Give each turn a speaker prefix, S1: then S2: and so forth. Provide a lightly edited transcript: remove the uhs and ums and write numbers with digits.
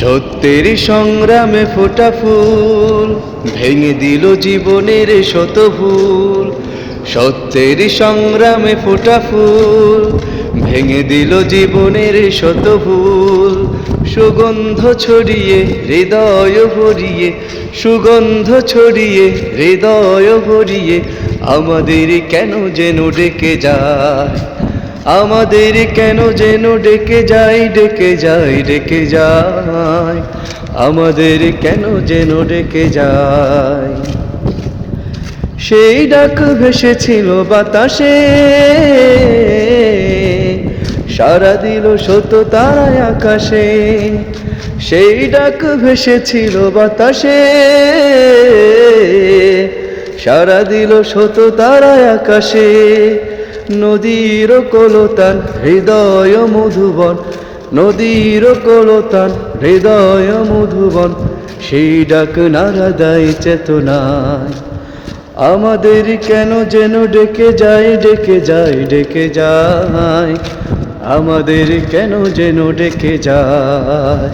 S1: সত্যের সংগ্রামে ফোটা ফুল ভেঙে দিল জীবনের শত ভুল। সত্যের সংগ্রামে ফোটা ফুল ভেঙে দিল জীবনের শত ভুল। সুগন্ধ ছড়িয়ে হৃদয় ভরিয়ে, সুগন্ধ ছড়িয়ে হৃদয় ভরিয়ে আমাদের কেন যেন ডেকে যায়, আমাদের কেন যেন ডেকে যায়, ডেকে যায়, ডেকে যায়, আমাদের কেন যেন ডেকে যায়। সেই ডাক ভেসেছিল বাতাসে, সাড়া দিল শত তারায় আকাশে। সেই ডাক ভেসেছিল বাতাসে, সাড়া দিল শত তারায় আকাশে। নদীর কলতান হৃদয় মধুবন, নদীর কলতান হৃদয় মধুবন, সেই ডাক নাড়া দেয় চেতনায়। আমাদের কেন যেন ডেকে যায়, ডেকে যায়, ডেকে যায়, আমাদের কেন যেন ডেকে যায়।